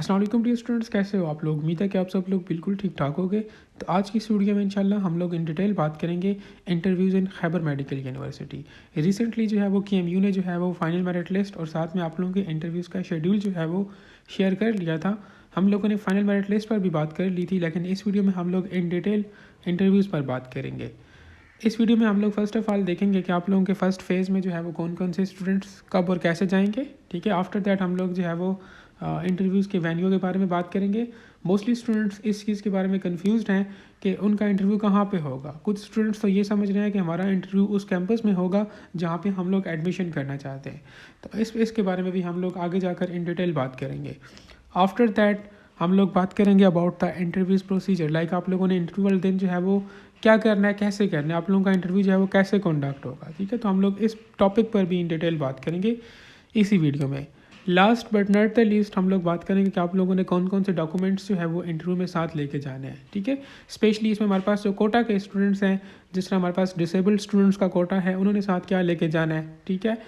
अस्सलाम वालेकुम dear students, कैसे हो आप लोग। उम्मीद है कि आप सब लोग बिल्कुल ठीक ठाक होगे। तो आज की इस वीडियो में इंशाल्लाह हम लोग इन डिटेल बात करेंगे इंटरव्यूज़ इन खैबर मेडिकल यूनिवर्सिटी। रिसेंटली जो है वो KMU ने जो है वो फाइनल मेरिट लिस्ट और साथ में आप लोगों के इंटरव्यूज़ का शेड्यूल जो है वो शेयर कर लिया था। हम लोगों ने फाइनल मेरिट लिस्ट पर भी बात कर ली थी, लेकिन इस वीडियो में हम लोग इन डिटेल इंटरव्यूज़ पर बात करेंगे। इस वीडियो में हम लोग फर्स्ट ऑफ ऑल देखेंगे कि आप लोगों के फर्स्ट फेज़ में जो है वो कौन कौन से स्टूडेंट्स कब और कैसे जाएंगे। ठीक है, आफ्टर दैट हम लोग जो है वो इंटरव्यूज़ के वेन्यू के बारे में बात करेंगे। मोस्टली स्टूडेंट्स इस चीज़ के बारे में कंफ्यूज्ड हैं कि उनका इंटरव्यू कहाँ पे होगा। कुछ स्टूडेंट्स तो ये समझ रहे हैं कि हमारा इंटरव्यू उस कैंपस में होगा जहाँ पे हम लोग एडमिशन करना चाहते हैं। तो इसके बारे में भी हम लोग आगे जाकर इन डिटेल बात करेंगे। आफ्टर दैट हम लोग बात करेंगे about the interviews procedure, like आप लोगों ने इंटरव्यू वाले दिन जो है वो क्या करना है, कैसे करना है, आप लोगों का इंटरव्यू जो है वो कैसे कंडक्ट होगा। ठीक है, तो हम लोग इस टॉपिक पर भी इन डिटेल बात करेंगे इसी वीडियो में। Last but not the least हम लोग बात करेंगे कि आप लोगों ने कौन कौन से डॉक्यूमेंट्स जो है वो इंटरव्यू में साथ लेके जाने हैं। ठीक है, स्पेशली इसमें हमारे पास जो कोटा के स्टूडेंट्स हैं, जिस तरह हमारे पास डिसेबल्ड स्टूडेंट्स का कोटा है, उन्होंने साथ क्या लेके जाना है। ठीक है,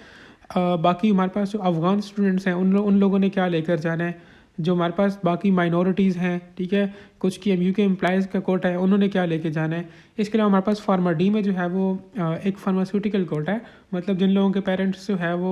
बाकी हमारे पास जो अफ़गान स्टूडेंट्स हैं उन लोगों ने क्या लेकर जाना है। जो हमारे पास बाकी माइनॉरिटीज़ हैं, ठीक है, कुछ KMU के एम्प्लॉयज़ का कोटा है, उन्होंने क्या लेके जाना है। इसके अलावा हमारे पास फार्मा डी में जो है वो एक फार्मास्यूटिकल कोटा है, मतलब जिन लोगों के पेरेंट्स जो है वो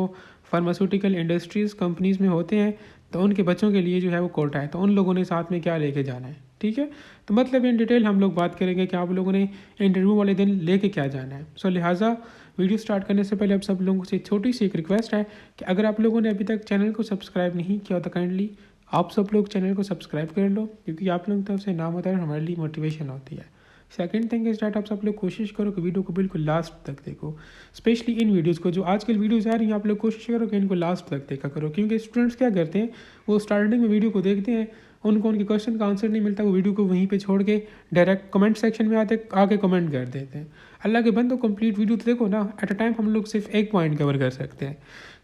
फार्मास्यूटिकल इंडस्ट्रीज़ कंपनीज़ में होते हैं, तो उनके बच्चों के लिए जो है वो कोटा है, तो उन लोगों ने साथ में क्या लेके जाना है। ठीक है, तो मतलब इन डिटेल हम लोग बात करेंगे कि आप लोगों ने इंटरव्यू वाले दिन लेके क्या जाना है। सो लिहाजा वीडियो स्टार्ट करने से पहले आप सब लोगों से छोटी सी एक रिक्वेस्ट है कि अगर आप लोगों ने अभी तक चैनल को सब्सक्राइब नहीं किया तो काइंडली आप सब लोग चैनल को सब्सक्राइब कर लो, क्योंकि आप लोगों की तरफ से नाम होता है, हमारे लिए मोटिवेशन होती है। सेकंड थिंग इज डैट आप सब लोग कोशिश करो कि वीडियो को बिल्कुल लास्ट तक देखो, स्पेशली इन वीडियोज़ को जो आजकल वीडियोज़ आ रही हैं, आप लोग कोशिश करो कि इनको लास्ट तक देखा करो, क्योंकि स्टूडेंट्स क्या करते हैं, वो स्टार्टिंग में वीडियो को देखते हैं, उनको उनके क्वेश्चन का आंसर नहीं मिलता, वो वीडियो को वहीं पे छोड़ के डायरेक्ट कमेंट सेक्शन में आके कमेंट कर देते हैं। अल्लाह के बंदो कंप्लीट वीडियो तो देखो ना, एट अ टाइम हम लोग सिर्फ एक पॉइंट कवर कर सकते हैं।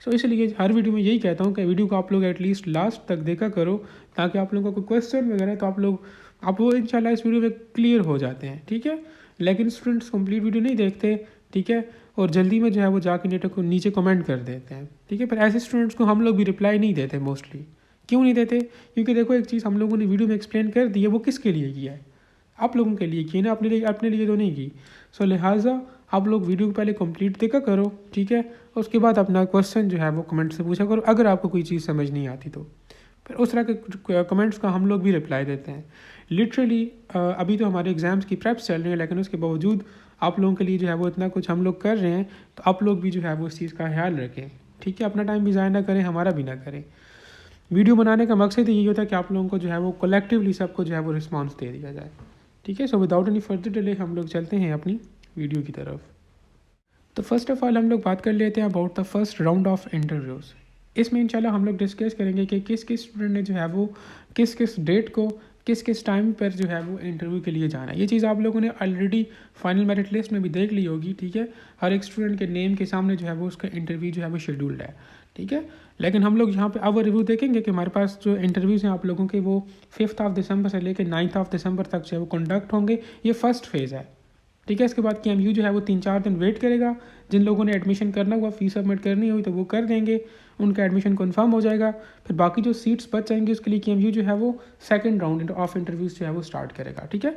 सो इसलिए हर वीडियो में यही कहता हूँ कि वीडियो को आप लोग एटलीस्ट लास्ट तक देखा करो, ताकि आप लोगों को कोई क्वेश्चन वगैरह तो आप वो इंशाल्लाह इस वीडियो में क्लियर हो जाते हैं। ठीक है, लेकिन स्टूडेंट्स कंप्लीट वीडियो नहीं देखते, ठीक है, और जल्दी में जो है वो जाके नीचे कमेंट कर देते हैं। ठीक है, पर ऐसे स्टूडेंट्स को हम लोग भी रिप्लाई नहीं देते मोस्टली। क्यों नहीं देते? क्योंकि देखो एक चीज़ हम लोगों ने वीडियो में एक्सप्लेन कर दी है, वो किसके लिए किया है, आप लोगों के लिए की ना, अपने लिए तो नहीं की। सो लिहाजा आप लोग वीडियो को पहले कंप्लीट देखा करो, ठीक है, उसके बाद अपना क्वेश्चन जो है वो कमेंट से पूछा करो, अगर आपको कोई चीज़ समझ नहीं आती तो फिर उस तरह के कमेंट्स का हम लोग भी रिप्लाई देते हैं। लिटरली अभी तो हमारे एग्ज़ाम्स की प्रेप्स चल रही है, लेकिन उसके बावजूद आप लोगों के लिए जो है वो इतना कुछ हम लोग कर रहे हैं, तो आप लोग भी जो है वो इस चीज़ का ख्याल रखें। ठीक है, अपना टाइम भी ज़ाया ना करें, हमारा भी ना करें। वीडियो बनाने का मकसद यही होता है कि आप लोगों को जो है वो कलेक्टिवली सबको जो है वो रिस्पॉन्स दे दिया जाए। ठीक है, so without any further delay हम लोग चलते हैं अपनी वीडियो की तरफ। तो फर्स्ट ऑफ ऑल हम लोग बात कर लेते हैं about the first round of interviews. इसमें इंशाल्लाह हम लोग डिस्कस करेंगे कि किस किस स्टूडेंट ने जो है वो किस किस डेट को किस किस टाइम पर जो है वो इंटरव्यू के लिए जाना है। ये चीज़ आप लोगों ने ऑलरेडी फाइनल मेरिट लिस्ट में भी देख ली होगी। ठीक है, हर एक स्टूडेंट के नेम के सामने जो है वो उसका इंटरव्यू जो है वो शेड्यूल्ड है। ठीक है, लेकिन हम लोग यहाँ पे अब रिव्यू देखेंगे कि हमारे पास जो इंटरव्यूज़ हैं आप लोगों के वो 5 दिसंबर से लेकर 9 दिसंबर तक जो है वो कंडक्ट होंगे। ये फर्स्ट फेज़ है। ठीक है, इसके बाद KMU जो है वो 3-4 दिन वेट करेगा। जिन लोगों ने एडमिशन करना हुआ, फीस सबमिट करनी हुई तो वो कर देंगे, उनका एडमिशन कंफर्म हो जाएगा। फिर बाकी जो सीट्स बच जाएंगी उसके लिए KMU जो है वो सेकंड राउंड ऑफ इंटरव्यूज़ जो है वो स्टार्ट करेगा। ठीक है,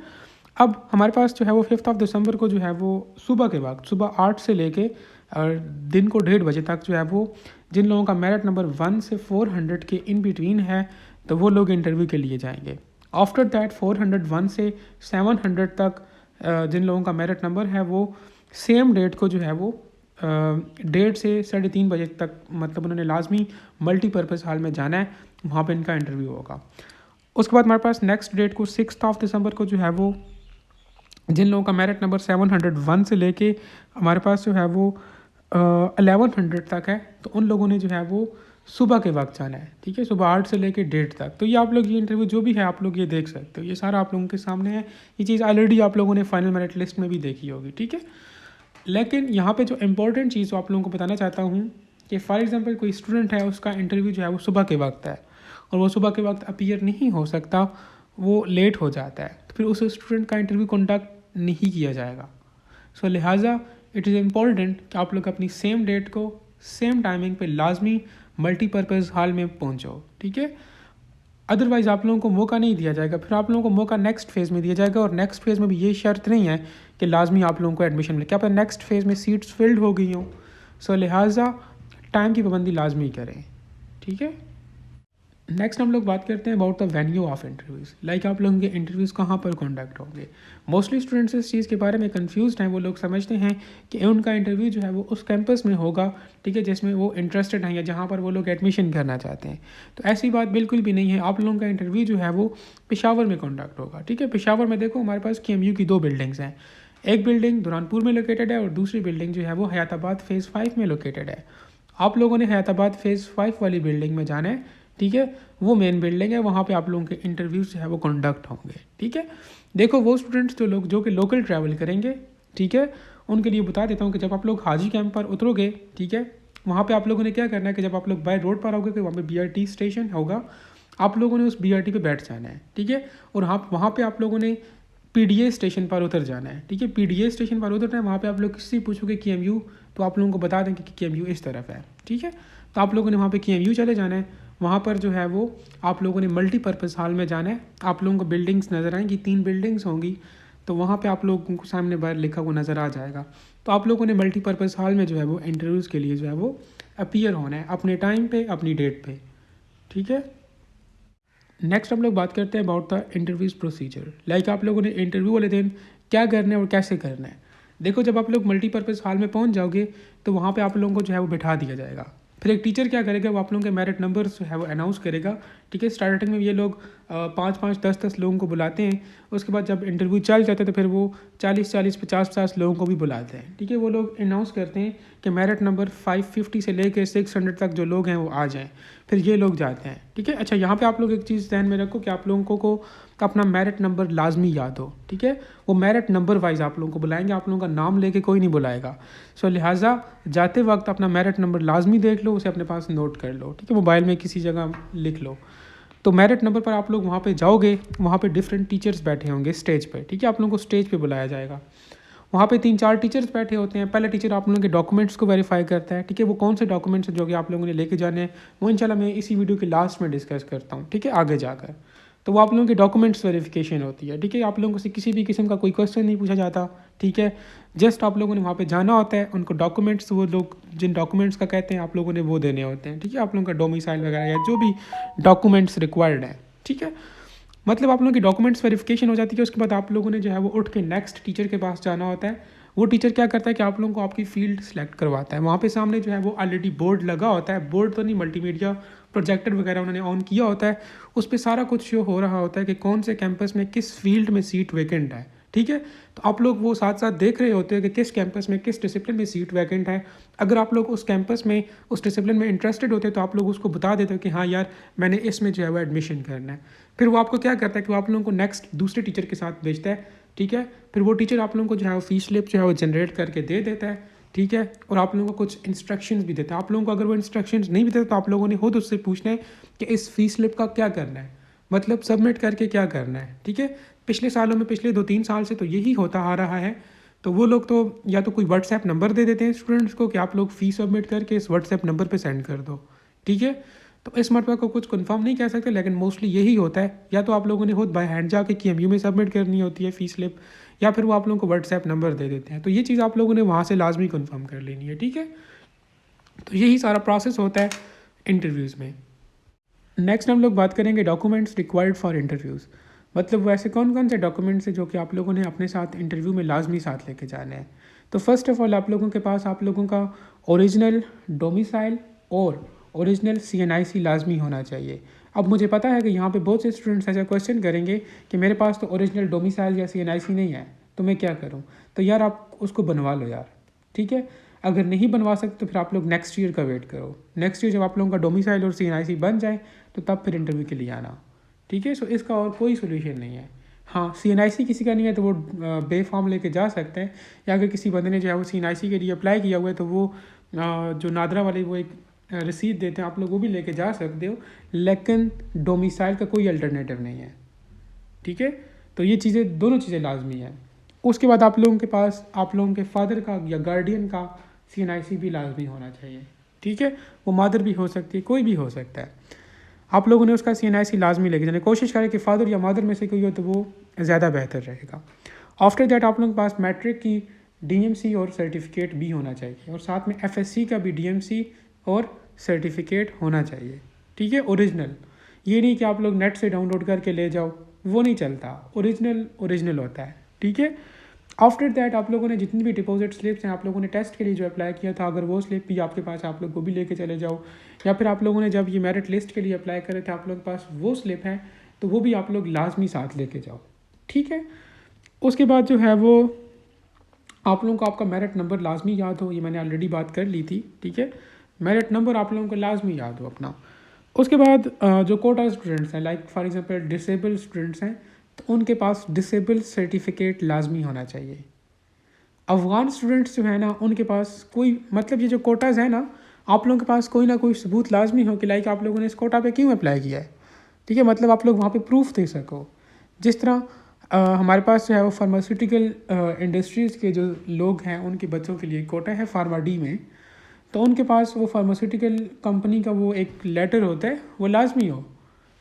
अब हमारे पास जो है वो 5 दिसंबर को जो है वो सुबह के वक्त सुबह 8 से लेके और दिन को 1:30 बजे तक जो है वो जिन लोगों का मेरिट नंबर 1 से 400 के इन बिटवीन है, तो वो लोग इंटरव्यू के लिए जाएंगे। आफ्टर दैट 401 से 700 तक जिन लोगों का मेरिट नंबर है वो सेम डेट को जो है वो 1:30 से 3:30 बजे तक, मतलब उन्होंने लाजमी मल्टीपर्पज़ हॉल में जाना है, वहाँ पे इनका इंटरव्यू होगा। उसके बाद हमारे पास नेक्स्ट डेट को 6 दिसंबर को जो है वो जिन लोगों का मेरिट नंबर 701 से लेके हमारे पास जो है वो 1100 तक है, तो उन लोगों ने जो है वो सुबह के वक्त जाना है। ठीक है, सुबह 8 से लेके 1:30 तक। तो ये आप लोग ये इंटरव्यू जो भी है आप लोग ये देख सकते हो, ये सारा आप लोगों के सामने है। ये चीज़ ऑलरेडी आप लोगों ने फाइनल मेरिट लिस्ट में भी देखी होगी। ठीक है, लेकिन यहाँ पे जो इंपॉर्टेंट चीज़ आप लोगों को बताना चाहता हूँ कि फॉर एग्जांपल कोई स्टूडेंट है, उसका इंटरव्यू जो है वो सुबह के वक्त है और वो सुबह के वक्त अपीयर नहीं हो सकता, वो लेट हो जाता है, तो फिर उस स्टूडेंट का इंटरव्यू कंडक्ट नहीं किया जाएगा। सो लिहाजा इट इज़ इम्पॉर्टेंट कि आप लोग अपनी सेम डेट को सेम टाइमिंग पे लाजमी मल्टीपर्पज़ हॉल में पहुँचो। ठीक है, अदरवाइज़ आप लोगों को मौका नहीं दिया जाएगा, फिर आप लोगों को मौका नेक्स्ट फेज़ में दिया जाएगा, और नेक्स्ट फेज़ में भी ये शर्त नहीं है कि लाजमी आप लोगों को एडमिशन मिले, क्या पता नेक्स्ट फेज़ में सीट्स फिल्ड हो गई हों। सो लिहाजा टाइम की पाबंदी लाजमी करें, ठीक है। नेक्स्ट हम लोग बात करते हैं about the venue of interviews, like आप लोगों के इंटरव्यूज़ कहाँ पर कंडक्ट होंगे। मोस्टली स्टूडेंट्स इस चीज़ के बारे में कंफ्यूज्ड हैं, वो लोग समझते हैं कि उनका इंटरव्यू जो है वो उस कैंपस में होगा, ठीक है, जिसमें वो इंटरेस्टेड हैं या जहाँ पर वो लोग एडमिशन करना चाहते हैं। तो ऐसी बात बिल्कुल भी नहीं है, आप लोगों का इंटरव्यू जो है वो पेशावर में कंडक्ट होगा, ठीक है। पेशावर में देखो हमारे पास KMU की 2 बिल्डिंग्स हैं, एक बिल्डिंग दुरानपुर में लोकेटेड है और दूसरी बिल्डिंग जो है वो हयाताबाद फ़ेज़ 5 में लोकेटेड है। आप लोगों ने हयाताबाद फ़ेज़ 5 वाली बिल्डिंग में जाना है, ठीक है, वो मेन बिल्डिंग है, वहाँ पे आप लोगों के इंटरव्यूज़ जो है वो कंडक्ट होंगे, ठीक है। देखो वो स्टूडेंट्स जो कि लोकल ट्रैवल करेंगे, ठीक है, उनके लिए बता देता हूँ कि जब आप लोग हाजी कैंप पर उतरोगे, ठीक है, वहाँ पे आप लोगों ने क्या करना है कि जब आप लोग बाय रोड पर आओगे कि वहाँ पे BRT स्टेशन होगा, आप लोगों ने उस BRT पे बैठ जाना है, ठीक है, और वहाँ पे आप लोगों ने PDA स्टेशन पर उतर जाना है, ठीक है। PDA स्टेशन पर उतरना है, वहाँ पे आप लोग किसी पूछोगे KMU, तो आप लोगों को बता दें कि KMU इस तरफ है, ठीक है। तो आप लोगों ने वहाँ पे KMU चले जाना है, वहाँ पर जो है वो आप लोगों ने मल्टीपर्पज़ हॉल में जाना है। आप लोगों को बिल्डिंग्स नज़र आएंगी, 3 बिल्डिंग्स होंगी, तो वहाँ पे आप लोगों को सामने बाहर लिखा हुआ नज़र आ जाएगा। तो आप लोगों ने मल्टीपर्पज़ हॉल में जो है वो इंटरव्यूज़ के लिए जो है वो अपीयर होना है अपने टाइम पे, अपनी डेट पे, ठीक है। नेक्स्ट हम लोग बात करते हैं about the interviews procedure, like आप लोगों ने इंटरव्यू वाले दिन क्या करना है और कैसे करना है। देखो जब आप लोग मल्टीपर्पज़ हॉल में पहुंच जाओगे तो वहाँ पे आप लोगों को जो है वो बिठा दिया जाएगा, फिर एक टीचर क्या करेगा, वो आप लोगों के मेरिट नंबर जो है वो अनाउंस करेगा, ठीक है। स्टार्टिंग में ये लोग 5-5, 10-10 लोगों को बुलाते हैं, उसके बाद जब इंटरव्यू चल जाता है तो फिर वो 40-40, 50-50 लोगों को भी बुलाते हैं, ठीक है। वो लोग अनाउंस करते हैं कि मेरिट नंबर 550 से लेकर 600 तक जो लोग हैं वो आ जाएँ, फिर ये लोग जाते हैं, ठीक है। अच्छा यहाँ पे आप लोग एक चीज़ ध्यान में रखो कि आप लोगों को अपना मेरिट नंबर लाजमी याद हो, ठीक है। वो मेरिट नंबर वाइज आप लोगों को बुलाएंगे, आप लोगों का नाम लेके कोई नहीं बुलाएगा। सो लिहाजा जाते वक्त अपना मेरिट नंबर लाजमी देख लो, उसे अपने पास नोट कर लो, ठीक है, मोबाइल में किसी जगह लिख लो। तो मेरिट नंबर पर आप लोग वहाँ पे जाओगे, वहाँ पे डिफरेंट टीचर्स बैठे होंगे स्टेज पे, ठीक है, आप लोगों को स्टेज पे बुलाया जाएगा। वहाँ पे 3-4 टीचर्स बैठे होते हैं। पहला टीचर आप लोगों के डॉक्यूमेंट्स को वेरीफाई करता है, ठीक है। वो कौन से डॉक्यूमेंट्स हैं जो कि आप लोगों ने लेके जाने हैं, वो इंशाल्लाह मैं इसी वीडियो के लास्ट में डिस्कस करता हूँ, ठीक है, आगे जाकर। तो वो आप लोगों के डॉक्यूमेंट्स वेरिफिकेशन होती है, ठीक है। आप लोगों से किसी भी किस्म का कोई क्वेश्चन नहीं पूछा जाता, ठीक है। जस्ट आप लोगों ने वहाँ पे जाना होता है, उनको डॉक्यूमेंट्स, वो लोग जिन डॉक्यूमेंट्स का कहते हैं आप लोगों ने वो देने होते हैं, ठीक है। आप लोगों का डोमिसाइल वगैरह या जो भी डॉक्यूमेंट्स रिक्वायर्ड हैं, ठीक है। मतलब आप लोगों की डॉक्यूमेंट्स वेरिफिकेशन हो जाती है। उसके बाद आप लोगों ने जो है वो उठ के नेक्स्ट टीचर के पास जाना होता है। वो टीचर क्या करता है कि आप लोगों को आपकी फील्ड सेलेक्ट करवाता है। वहाँ पे सामने जो है वो ऑलरेडी बोर्ड लगा होता है, बोर्ड तो नहीं, मल्टीमीडिया प्रोजेक्टर वगैरह उन्होंने ऑन किया होता है, उस पर सारा कुछ शो हो रहा होता है कि कौन से कैंपस में किस फील्ड में सीट वैकेंट है, ठीक है। तो आप लोग वो साथ साथ देख रहे होते हैं कि किस कैंपस में किस डिसिप्लिन में सीट वैकेंट है। अगर आप लोग उस कैंपस में उस डिसिप्लिन में इंटरेस्टेड होते हैं तो आप लोग उसको बता देते हो कि हाँ यार मैंने इसमें जो है वो एडमिशन करना है। फिर वो आपको क्या करता है कि वो आप लोगों को नेक्स्ट दूसरे टीचर के साथ भेजता है, ठीक है। फिर वो टीचर आप लोगों को जो है वो फीस स्लिप जो है वो जनरेट करके दे देता है, ठीक है। और आप लोगों को कुछ इंस्ट्रक्शंस भी देता है। आप लोगों को अगर वो इंस्ट्रक्शंस नहीं भी देता तो आप लोगों ने खुद उससे पूछना है कि इस फीस स्लिप का क्या करना है, मतलब सबमिट करके क्या करना है, ठीक है। पिछले सालों में, पिछले 2-3 साल से तो यही होता आ रहा है। तो वो लोग तो या तो कोई व्हाट्सएप नंबर दे देते हैं स्टूडेंट्स को कि आप लोग फ़ीस सबमिट करके इस व्हाट्सएप नंबर पे सेंड कर दो, ठीक है। तो इस मरतबा को कुछ कंफर्म नहीं कह सकते, लेकिन मोस्टली यही होता है। या तो आप लोगों ने खुद बाय हैंड जाके KMU में सबमिट करनी होती है फ़ीस स्लिप, या फिर वो आप लोगों को व्हाट्सएप नंबर दे देते हैं। तो ये चीज़ आप लोगों ने वहाँ से लाजमी कंफर्म कर लेनी है, ठीक है। तो यही सारा प्रोसेस होता है इंटरव्यूज़ में। नेक्स्ट हम लोग बात करेंगे डॉक्यूमेंट्स रिक्वायर्ड फॉर इंटरव्यूज़, मतलब वैसे कौन कौन से डॉक्यूमेंट्स हैं जो कि आप लोगों ने अपने साथ इंटरव्यू में लाजमी साथ लेके जाने हैं। तो फर्स्ट ऑफ ऑल आप लोगों के पास आप लोगों का ओरिजिनल डोमिसाइल और ओरिजिनल CNIC लाजमी होना चाहिए। अब मुझे पता है कि यहाँ पे बहुत से स्टूडेंट्स ऐसा क्वेश्चन करेंगे कि मेरे पास तो ओरिजिनल डोमिसाइल या CNIC नहीं है, तो मैं क्या करूँ। तो यार आप उसको बनवा लो यार, ठीक है। अगर नहीं बनवा सकते तो फिर आप लोग नेक्स्ट ईयर का वेट करो। नेक्स्ट ईयर जब आप लोगों का डोमिसाइल और CNIC बन जाए तो तब फिर इंटरव्यू के लिए आना, ठीक है। सो इसका और कोई सोल्यूशन नहीं है। हाँ, CNIC किसी का नहीं है तो वो बे फॉर्म लेके जा सकते हैं, या अगर किसी बंदे ने जो है वो CNIC के लिए अप्लाई किया हुआ है तो वो जो नादरा वाले वो एक रसीद देते हैं, आप लोग वो भी लेके जा सकते हो, लेकिन डोमिसाइल का कोई अल्टरनेटिव नहीं है, ठीक है। तो ये चीज़ें, दोनों चीज़ें लाजमी हैं। उसके बाद आप लोगों के पास आप लोगों के फादर का या गार्डियन का CNIC भी लाजमी होना चाहिए, ठीक है। वो मदर भी हो सकती है, कोई भी हो सकता है। आप लोगों ने उसका CNIC लाजमी लेके जाना, कोशिश करें कि फादर या मदर में से कोई हो तो वो ज़्यादा बेहतर रहेगा। आफ्टर दैट आप लोगों के पास मैट्रिक की DMC और सर्टिफिकेट भी होना चाहिए, और साथ में FSC का भी DMC और सर्टिफिकेट होना चाहिए, ठीक है, ओरिजिनल। ये नहीं कि आप लोग नेट से डाउनलोड करके ले जाओ, वो नहीं चलता, ओरिजिनल होता है, ठीक है। आफ्टर दैट आप लोगों ने जितनी भी डिपॉजिट स्लिप्स हैं आप लोगों ने टेस्ट के लिए जो अप्लाई किया था, अगर वो स्लिप भी आपके पास आप लोग वो भी लेके चले जाओ, या फिर आप लोगों ने जब ये मेरिट लिस्ट के लिए अप्लाई करे थे आप लोगों के पास वो स्लिप है तो वो भी आप लोग लाजमी साथ लेके जाओ, ठीक है। उसके बाद जो है वो आप लोगों को आपका मेरिट नंबर लाजमी याद हो, ये मैंने ऑलरेडी बात कर ली थी, ठीक है। मेरिट नंबर आप लोगों को लाजमी याद हो अपना। उसके बाद जो कोटा स्टूडेंट्स हैं, like for example disable students हैं, तो उनके पास डिसेबल सर्टिफिकेट लाजमी होना चाहिए। अफ़गान स्टूडेंट्स जो है ना उनके पास कोई, मतलब ये जो कोटाज़ है ना, आप लोगों के पास कोई ना कोई सबूत लाजमी हो कि लाइक आप लोगों ने इस कोटा पे क्यों अप्लाई किया है, ठीक है, मतलब आप लोग वहाँ पे प्रूफ दे सको। जिस तरह हमारे पास जो है वो फार्मास्यूटिकल इंडस्ट्रीज़ के जो लोग हैं उनके बच्चों के लिए कोटा है फार्मा डी में, तो उनके पास वो फार्मास्यूटिकल कंपनी का वो एक लेटर होता है वो लाजमी हो।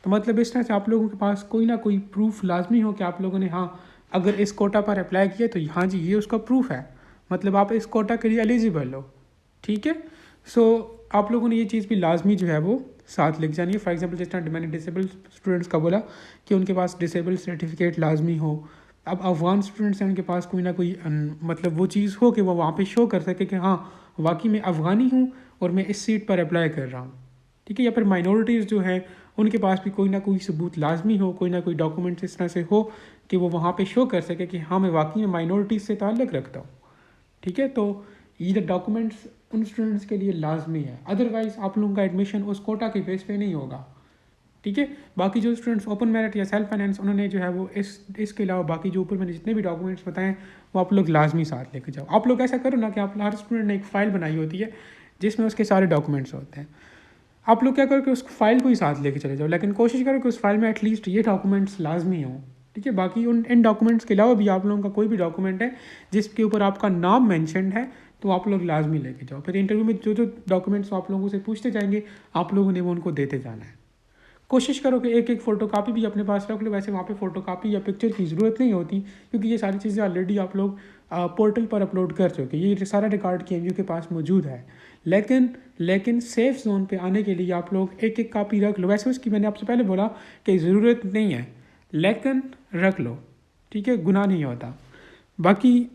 तो मतलब इस तरह से आप लोगों के पास कोई ना कोई प्रूफ लाजमी हो कि आप लोगों ने हाँ अगर इस कोटा पर अप्लाई किया तो हाँ जी ये उसका प्रूफ है, मतलब आप इस कोटा के लिए एलिजिबल हो, ठीक है। सो आप लोगों ने ये चीज़ भी लाजमी जो है वो साथ लेके जानी है। फॉर एग्जांपल जिस तरह मैंने डिसेबल स्टूडेंट्स का बोला कि उनके पास डिसेबल सर्टिफिकेट लाजमी हो। अब अफ़गान स्टूडेंट्स हैं उनके पास कोई ना कोई मतलब वो चीज़ हो कि वो वहाँ पे शो कर सके कि हाँ वाकई मैं अफ़गानी हूँ और मैं इस सीट पर अप्लाई कर रहा हूँ, ठीक है। या फिर माइनॉरिटीज़ जो है उनके पास भी कोई ना कोई सबूत लाजमी हो, कोई ना कोई डॉक्यूमेंट्स इस तरह से हो कि वो वहाँ पे शो कर सके कि हाँ मैं वाकई में माइनॉरिटीज़ से ताल्लुक़ रखता हूँ, ठीक है। तो ये डॉक्यूमेंट्स उन स्टूडेंट्स के लिए लाजमी है, अदरवाइज़ आप लोगों का एडमिशन उस कोटा के बेस पे नहीं होगा, ठीक है। बाकी जो स्टूडेंट्स ओपन मेरिट या सेल्फ फाइनेंस उन्होंने जो है वो इसके अलावा बाकी जो ऊपर मैंने जितने भी डॉक्यूमेंट्स बताएं वो आप लोग लाजमी साथ लेके जाओ। आप लोग ऐसा करो ना कि आप हर स्टूडेंट ने एक फ़ाइल बनाई होती है जिसमें उसके सारे डॉक्यूमेंट्स होते हैं, आप लोग क्या करो कि उस फाइल को ही साथ लेके चले जाओ, लेकिन कोशिश करो कि उस फाइल में एटलीस्ट ये डॉक्यूमेंट्स लाजमी हों, ठीक है। बाकी इन डॉक्यूमेंट्स के अलावा भी आप लोगों का कोई भी डॉक्यूमेंट है जिसके ऊपर आपका नाम मैंशनड है तो आप लोग लाजमी लेके जाओ। फिर इंटरव्यू में जो जो डॉक्यूमेंट्स आप लोगों से पूछते जाएंगे आप लोगों ने वो उनको देते जाना है। कोशिश करो कि एक फ़ोटो कापी भी अपने पास रख लो, वैसे वहाँ पे फ़ोटो कापी या पिक्चर की ज़रूरत नहीं होती क्योंकि ये सारी चीज़ें ऑलरेडी आप लोग पोर्टल पर अपलोड कर चुके, ये सारा रिकॉर्ड KMU के पास मौजूद है। लेकिन सेफ़ जोन पे आने के लिए आप लोग एक कापी रख लो। वैसे उसकी मैंने आपसे पहले बोला कि ज़रूरत नहीं है, लेकिन रख लो, ठीक है, गुनाह नहीं होता। बाकी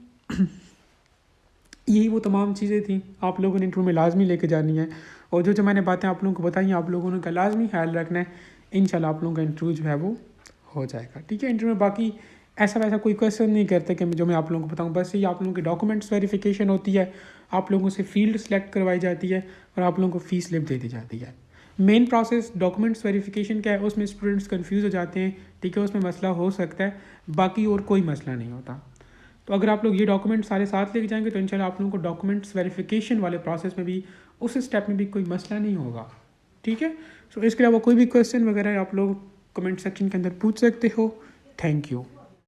यही वो तमाम चीज़ें थी आप लोगों ने इंटरव्यू में लाजमी लेके जानी है, और जो मैंने बातें आप लोगों को बताई आप लोगों ने का लाजमी ख्याल रखना है। इंशाल्लाह आप लोगों का इंटरव्यू जो है वो हो जाएगा, ठीक है। इंटरव्यू में बाकी ऐसा वैसा कोई क्वेश्चन नहीं करते कि जो मैं आप लोगों को बताऊँ, बस ये आप लोगों की डॉक्यूमेंट्स वेरिफिकेशन होती है, आप लोगों से फील्ड सेलेक्ट करवाई जाती है और आप लोगों को फ़ीस स्लिप दे दी जाती है। मेन प्रोसेस डॉक्यूमेंट्स वेरिफिकेशन का है, उसमें स्टूडेंट्स कन्फ्यूज़ हो जाते हैं, ठीक है, उसमें मसला हो सकता है, बाकी और कोई मसला नहीं होता। तो अगर आप लोग ये डॉक्यूमेंट सारे साथ लेके जाएंगे तो इंशाल्लाह आप लोगों को डॉक्यूमेंट्स वेरिफिकेशन वाले प्रोसेस में भी उस स्टेप में भी कोई मसला नहीं होगा, ठीक है। सो इसके अलावा कोई भी क्वेश्चन वगैरह आप लोग कमेंट सेक्शन के अंदर पूछ सकते हो। Thank you.